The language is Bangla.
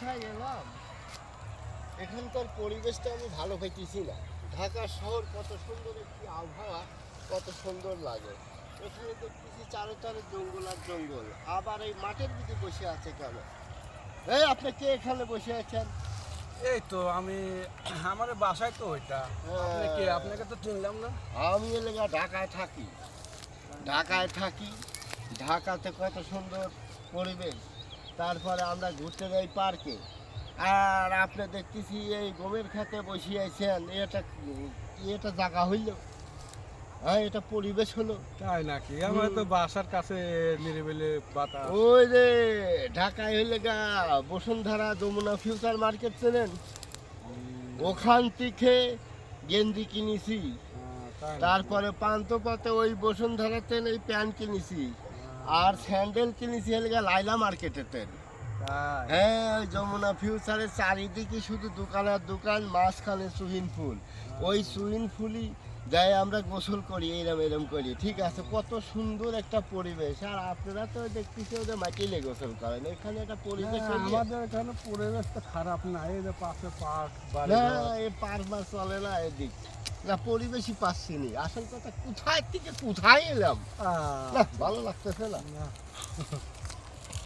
কোথায় এলাম? এখানকার পরিবেশটা আমি ভালো পাইতেছি না। ঢাকা শহর কত সুন্দর একটি আবহাওয়া, কত সুন্দর লাগে। এখানে দেখতেছি চারোচারে জঙ্গল আর জঙ্গল। আবার এই মাঠের দিকে বসে আছে কেন? এই আপনি কে এখানে বসে আছেন? এই তো আমি আমার বাসায় তো ওইটা। আপনি কে? আপনাকে তো চিনলাম না। আমি এলাকা ঢাকায় থাকি। ঢাকায় থাকি, ঢাকাতে কত সুন্দর পরিবেশ। তারপরে আমরা ঘুরতে যাই পার্কে। আর আপনি দেখতেছি এই গমের খেতে বসে আছেন, এটা জায়গা হইল? হ্যাঁ, এটা পরিবেশ হলো? তাই নাকি? আমার তো বাসার কাছে নিরিবিলি বাতাস। ওই যে ঢাকায় হইলে গা বসুন্ধরা যমুনা ফিউচার মার্কেট চেনেন? ওখান থেকে গেঞ্জি কিনেছি। তাই নাকি? তারপরে পান্থপথে ওই বসুন্ধরাতে এই প্যান্ট কিনেছি। আর স্যান্ডেল কিনেছি এলাকা লাইলা মার্কেটেতে। তাই। হ্যাঁ, ওই যমুনা ফিউচারের চারিদিকে শুধু দোকান আর দোকান, মাঝখানে সুইমিং পুল। ওই সুইমিং পুলই যাই আমরা গোসল করি, এরম এরম করি। ঠিক আছে, কত সুন্দর একটা পরিবেশ। আর আপনারা তো দেখতেছি ওদের মাটিলে গোসল করেন, এখানে একটা পরিবেশ হ্যাঁ, হলে- আমাদের এখানে পরিবেশটা খারাপ না। এই যে পাশে পার্ক, না, এই পার্ক মাস চলে না এদিক। না, পরিবেশই পাচ্ছি নি। আসল কথা কোথায় থেকে কোথায় এলাম? না, ভালো লাগতেছে না। না